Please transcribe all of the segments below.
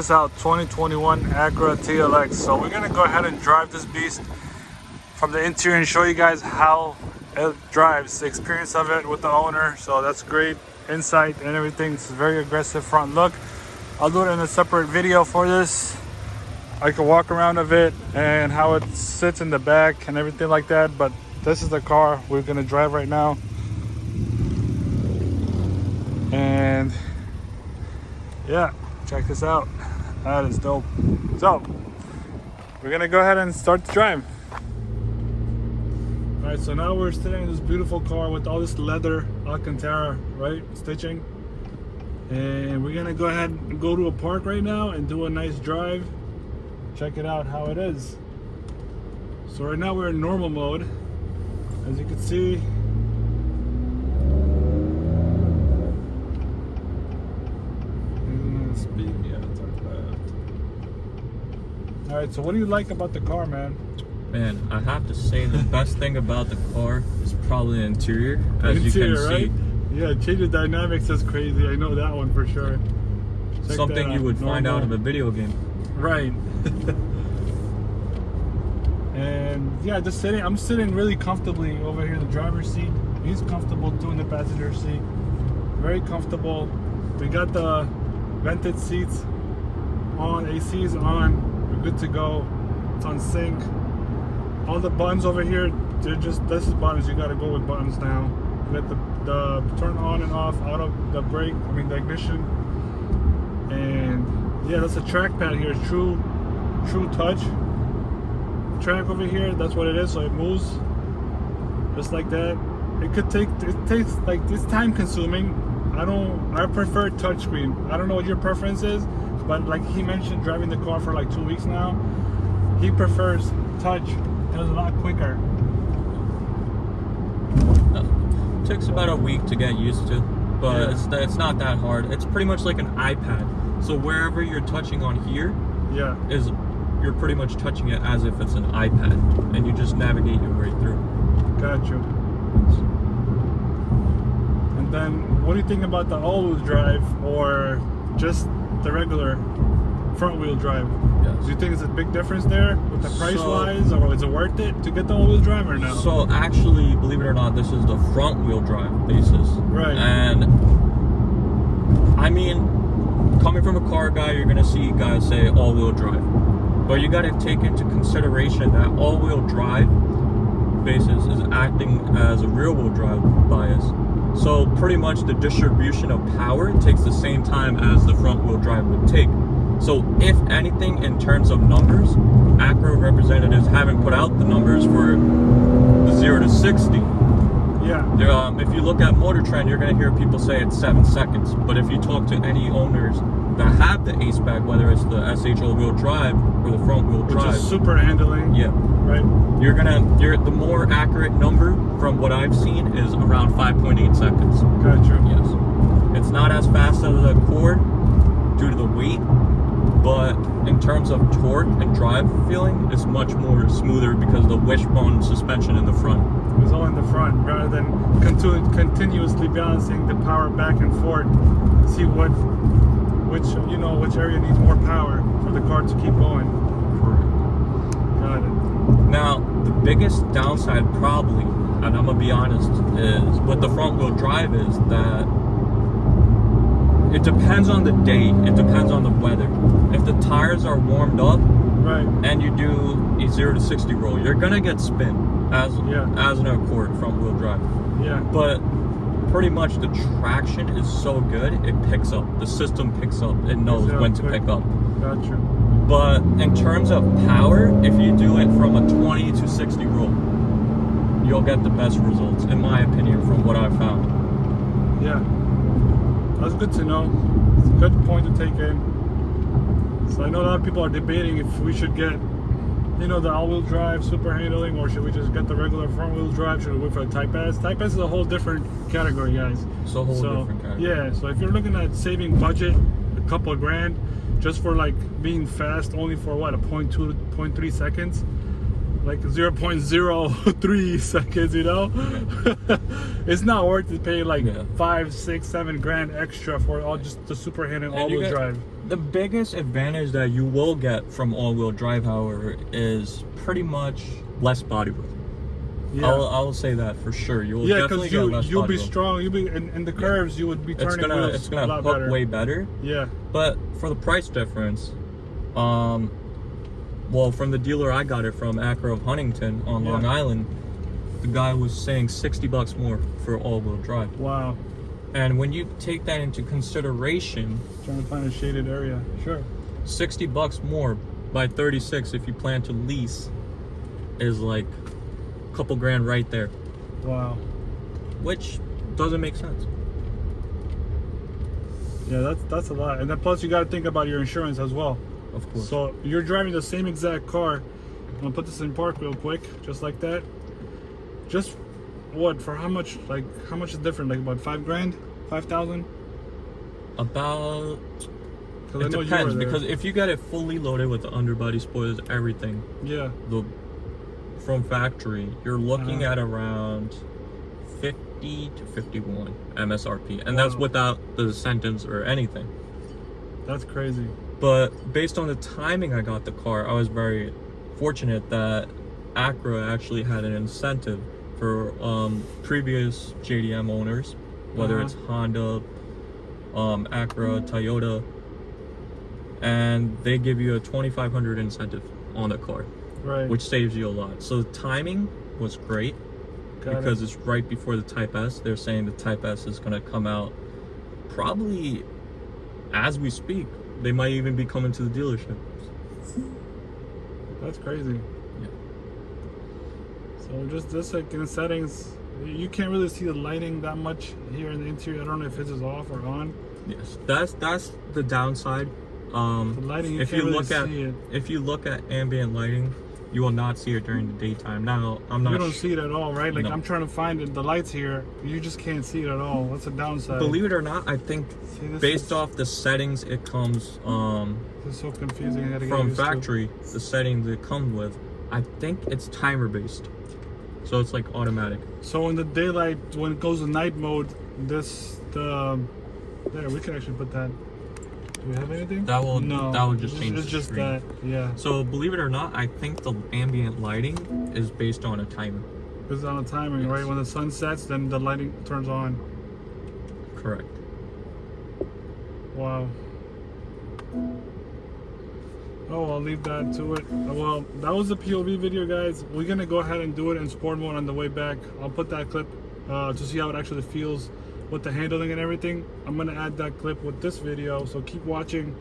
this out, 2021 Acura Tlx. So we're gonna go ahead and drive this beast from the interior and show you guys how it drives, the experience of it with the owner. So that's great insight and everything. It's a very aggressive front look. I'll do it in a separate video for this. I can walk around of it and how it sits in the back and everything like that, but this is the car we're gonna drive right now. And yeah, check this out. That is dope. So we're gonna go ahead and start the drive. All right, so now we're sitting in this beautiful car with all this leather Alcantara, right, stitching. And we're gonna go ahead and go to a park right now and do a nice drive. Check it out how it is. So right now we're in normal mode. As you can see, speed, yeah, turn left. All right, so what do you like about the car, man? Man, I have to say the best thing about the car is probably the interior, as you can right? see. Yeah, change the dynamics is crazy. I know that one for sure. Check Something you would find out of a video game. Right. And yeah, just sitting. I'm sitting really comfortably over here in the driver's seat. He's comfortable too in the passenger seat. Very comfortable. We got the vented seats on, AC is on. We're good to go. It's on sync. All the buttons over here, they're just, this is buttons. You gotta go with buttons now. You got the turn on and off, auto, the brake, I mean the ignition. And yeah, that's a trackpad here, true touch. Track over here, that's what it is, so it moves just like that. It takes like, it's time consuming. I prefer touchscreen. I don't know what your preference is, but like he mentioned, driving the car for like 2 weeks now, he prefers touch. It was a lot quicker. It takes about a week to get used to, but yeah, it's not that hard. It's pretty much like an iPad. So wherever you're touching on here, yeah, you're pretty much touching it as if it's an iPad, and you just navigate your way through. Got you. And then, what do you think about the all-wheel drive or just the regular front-wheel drive? Yes. Do you think it's a big difference there with the price-wise, or is it worth it to get the all-wheel drive or no? So actually, believe it or not, this is the front-wheel drive basis. Right. And I mean, coming from a car guy, you're gonna see guys say all-wheel drive. But you got to take into consideration that all-wheel drive basis is acting as a rear-wheel drive bias. So pretty much the distribution of power takes the same time as the front-wheel drive would take. So if anything, in terms of numbers, Acura representatives haven't put out the numbers for the 0 to 60. Yeah. If you look at Motor Trend, you're going to hear people say it's 7 seconds. But if you talk to any owners that have the ACE-Back, whether it's the SH all-wheel drive or the front-wheel drive, which is super handling. Yeah. Right. The more accurate number from what I've seen is around 5.8 seconds. Gotcha. Yes. It's not as fast as the Accord due to the weight, but in terms of torque and drive feeling, it's much more smoother because of the wishbone suspension in the front. It's all in the front rather than continuously balancing the power back and forth. See which area needs more power for the car to keep going. Correct. Got it. Now, the biggest downside probably, and I'm gonna be honest, is with the front wheel drive is that it depends on the day, it depends on the weather. If the tires are warmed up, right, and you do a 0 to 60 roll, you're gonna get spin as an Accord front wheel drive. Yeah. But pretty much the traction is so good, it picks up. The system picks up. It knows when to pick up. Gotcha. But in terms of power, if you do it from a 20 to 60 roll, you'll get the best results, in my opinion, from what I've found. Yeah. That's good to know. It's a good point to take in. So I know a lot of people are debating if we should get, the all-wheel drive, super handling, or should we just get the regular front-wheel drive? Should we wait for the Type S? Type S is a whole different category, guys. It's a whole different category. Yeah, so if you're looking at saving budget, a couple of grand, just for like being fast, only for what, a 0.2, 0.3 seconds? Like 0.03 seconds, it's not worth to pay like 5, 6, 7 grand extra for all just the super handling all-wheel drive. The biggest advantage that you will get from all-wheel drive, however, is pretty much less body roll. Yeah. I'll say that for sure. You will definitely get less you'll body be roll. strong. You'll be in the curves. You would be turning wheels. It's gonna hook better. way better. Yeah. But for the price difference, well, from the dealer I got it from, Acura of Huntington on Long Island, the guy was saying $60 more for all-wheel drive. Wow. And when you take that into consideration, trying to find a shaded area, sure. $60 more by 36 if you plan to lease is like a couple grand right there. Wow. Which doesn't make sense. Yeah, that's a lot. And then plus you got to think about your insurance as well. Of course. So you're driving the same exact car. I'm gonna put this in park real quick, just like that. Just what, for how much? Like how much is different? Like about 5 grand, 5,000? About. It depends, because if you get it fully loaded with the underbody spoilers, everything. Yeah. From factory, you're looking at around 50 to 51 MSRP, and that's without the incentives or anything. That's crazy. But based on the timing I got the car, I was very fortunate that Acura actually had an incentive for previous JDM owners, whether it's Honda, Acura, Toyota, and they give you a $2,500 incentive on the car, which saves you a lot. So the timing was great because it's right before the Type S. They're saying the Type S is going to come out probably as we speak. They might even be coming to the dealership. That's crazy. Yeah. So just this, like in the settings, you can't really see the lighting that much here in the interior. I don't know if this is off or on. Yes, that's the downside. The lighting, you can't really see it. If you look at ambient lighting, you will not see it during the daytime. Now, I'm not. You don't see it at all, right? Like no. I'm trying to find it, the lights here. You just can't see it at all. That's a downside. Believe it or not, I think based off the settings it comes this is so confusing. I gotta get from used to. factory, the settings it comes with, I think it's timer based, so it's like automatic. So in the daylight, when it goes to night mode, there we can actually put that. Do we have anything? That will just change. It's just screen. that, yeah. So believe it or not, I think the ambient lighting is based on a timer. It's on a timing, right? When the sun sets, then the lighting turns on. Correct. Wow. Oh, I'll leave that to it. Well, that was the POV video, guys. We're gonna go ahead and do it in sport mode on the way back. I'll put that clip to see how it actually feels with the handling and everything. I'm gonna add that clip with this video, so keep watching.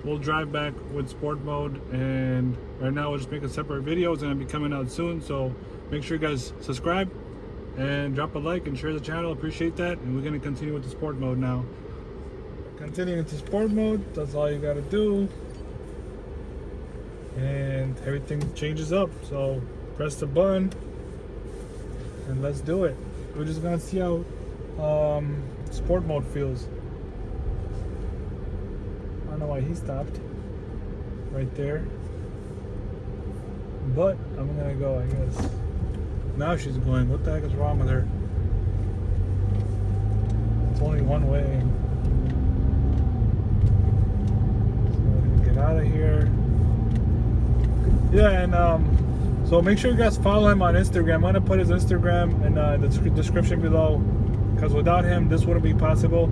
We'll drive back with sport mode, and right now we'll just make a separate video. It's gonna be coming out soon, so make sure you guys subscribe and drop a like and share the channel. Appreciate that. And we're gonna continue with the sport mode now. Continuing to sport mode, that's all you gotta do, and everything changes up. So press the button and let's do it. We're just gonna see how sport mode feels. I don't know why he stopped right there, but I'm gonna go, I guess. Now she's going. What the heck is wrong with her? It's only one way. So we're gonna get out of here. Yeah, and so make sure you guys follow him on Instagram. I'm gonna put his Instagram in the description below, because without him this wouldn't be possible.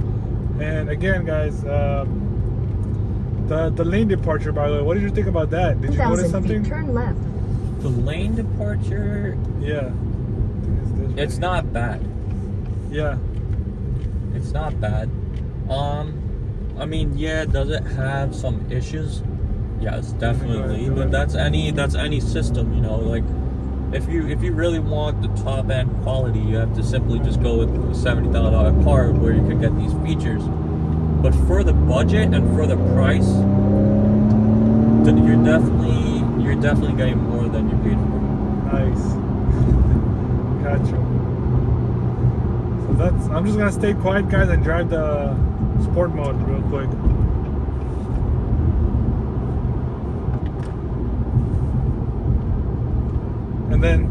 And again, guys, the lane departure, by the way, what did you think about that? Did you notice something? Turn left. The lane departure, yeah, it's not bad. Yeah, it's not bad. I mean, yeah, does it have some issues? Yes, definitely. But that's any system, you know. Like, if you really want the top end quality, you have to simply just go with a $70,000 car where you could get these features. But for the budget and for the price, you're definitely getting more than you paid for. Nice. Gotcha. So I'm just gonna stay quiet, guys, and drive the sport mode real quick. And then,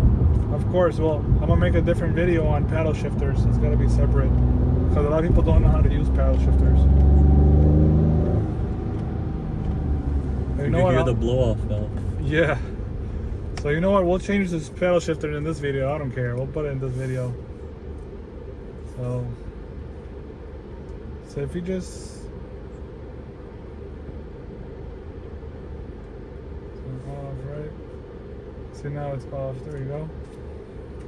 of course, well, I'm gonna make a different video on paddle shifters. It's gotta be separate, because a lot of people don't know how to use paddle shifters. You you know can what? hear the blow off valve. Yeah. So you know what? We'll change this pedal shifter in this video. I don't care. We'll put it in this video. So if you just off, right? See, now it's off. There you go.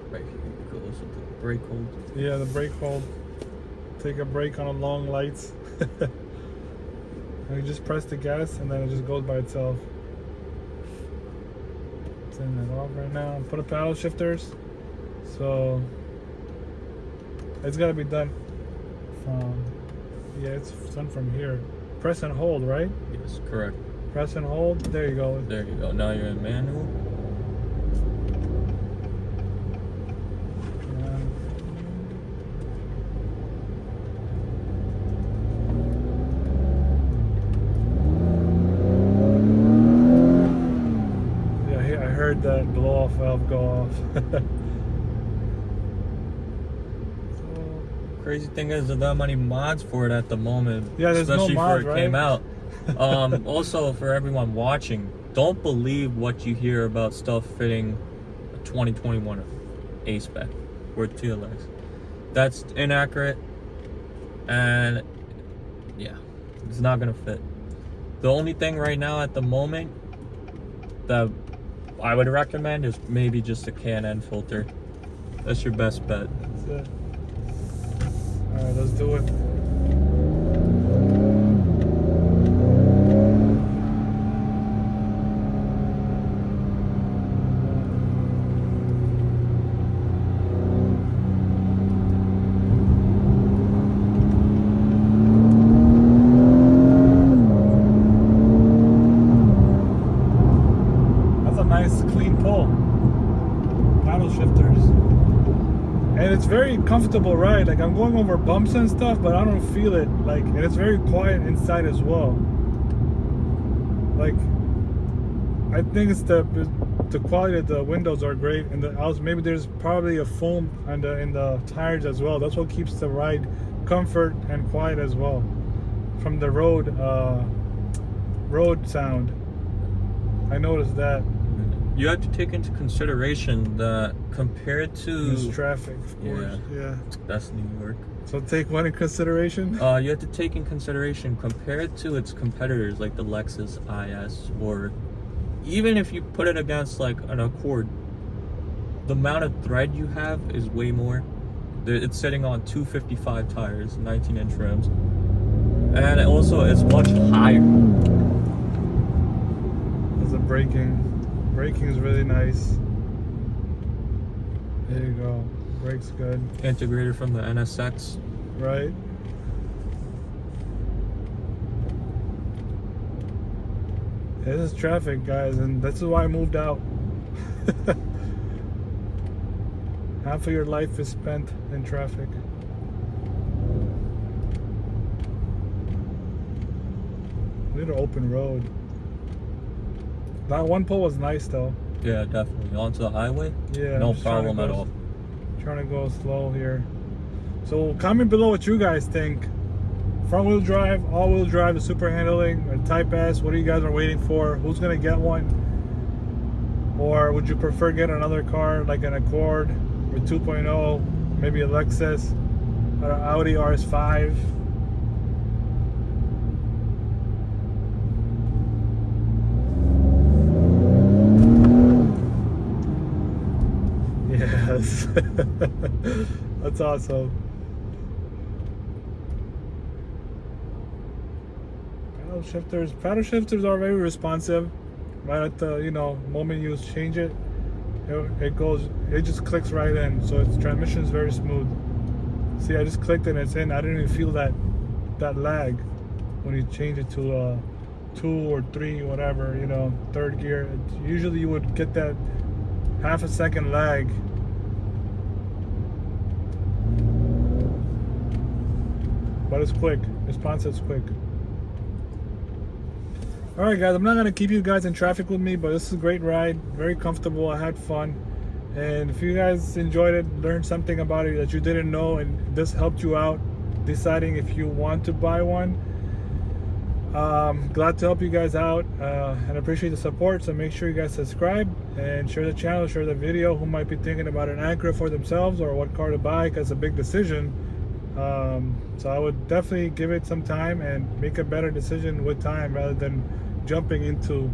Right here goes with the brake hold. Yeah, the brake hold. Take a brake on a long lights. And you just press the gas and then it just goes by itself. Turn that off right now. Put a paddle shifters. So it's gotta be done from, yeah, it's done from here. Press and hold, right? Yes, correct. Press and hold. There you go. There you go. Now you're in manual. That blow off valve go off. So, crazy thing is there's not many mods for it at the moment. Yeah, there's especially no mods, before it right? came out. Also, for everyone watching, don't believe what you hear about stuff fitting a 2021 A-Spec or TLX. That's inaccurate, and yeah, it's not gonna fit. The only thing right now at the moment that I would recommend is maybe just a Can-N filter. That's your best bet. That's it. Alright, let's do it. Nice clean pull. Paddle shifters. And it's very comfortable ride. Like, I'm going over bumps and stuff, but I don't feel it. Like, and it's very quiet inside as well. Like, I think it's the quality of the windows are great, and maybe there's probably a foam in the tires as well. That's what keeps the ride comfort and quiet as well from the road sound. I noticed that. You have to take into consideration that compared to There's traffic, of course. Yeah. That's New York. So take one in consideration. You have to take in consideration compared to its competitors like the Lexus IS, or even if you put it against like an Accord, the amount of thread you have is way more. It's sitting on 255 tires, 19-inch rims, and also it's much higher. There's a braking. Braking is really nice. There you go. Brake's good. Integrated from the NSX. Right. This is traffic, guys, and this is why I moved out. Half of your life is spent in traffic. We need an open road. That one pole was nice though. Yeah, definitely. Onto the highway? Yeah. No problem at all. Trying to go slow here. So comment below what you guys think. Front wheel drive, all wheel drive, the super handling, or Type S, what are you guys are waiting for? Who's gonna get one? Or would you prefer get another car like an Accord or 2.0, maybe a Lexus or an Audi RS5? Yes. That's awesome. Paddle shifters are very responsive. Right at the moment you change it, it just clicks right in. So its transmission is very smooth. See, I just clicked and it's in. I didn't even feel that lag when you change it to 2 or 3, whatever, third gear. Usually you would get that half a second lag. But it's quick. Response is quick. Alright guys, I'm not going to keep you guys in traffic with me, but this is a great ride. Very comfortable. I had fun. And if you guys enjoyed it, learned something about it that you didn't know, and this helped you out deciding if you want to buy one, Glad to help you guys out, and appreciate the support. So make sure you guys subscribe and share the channel, share the video. Who might be thinking about an Acura for themselves or what car to buy, because it's a big decision. So I would definitely give it some time and make a better decision with time rather than jumping into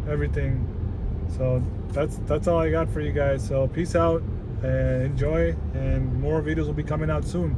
everything. So that's all I got for you guys. So peace out and enjoy, and more videos will be coming out soon.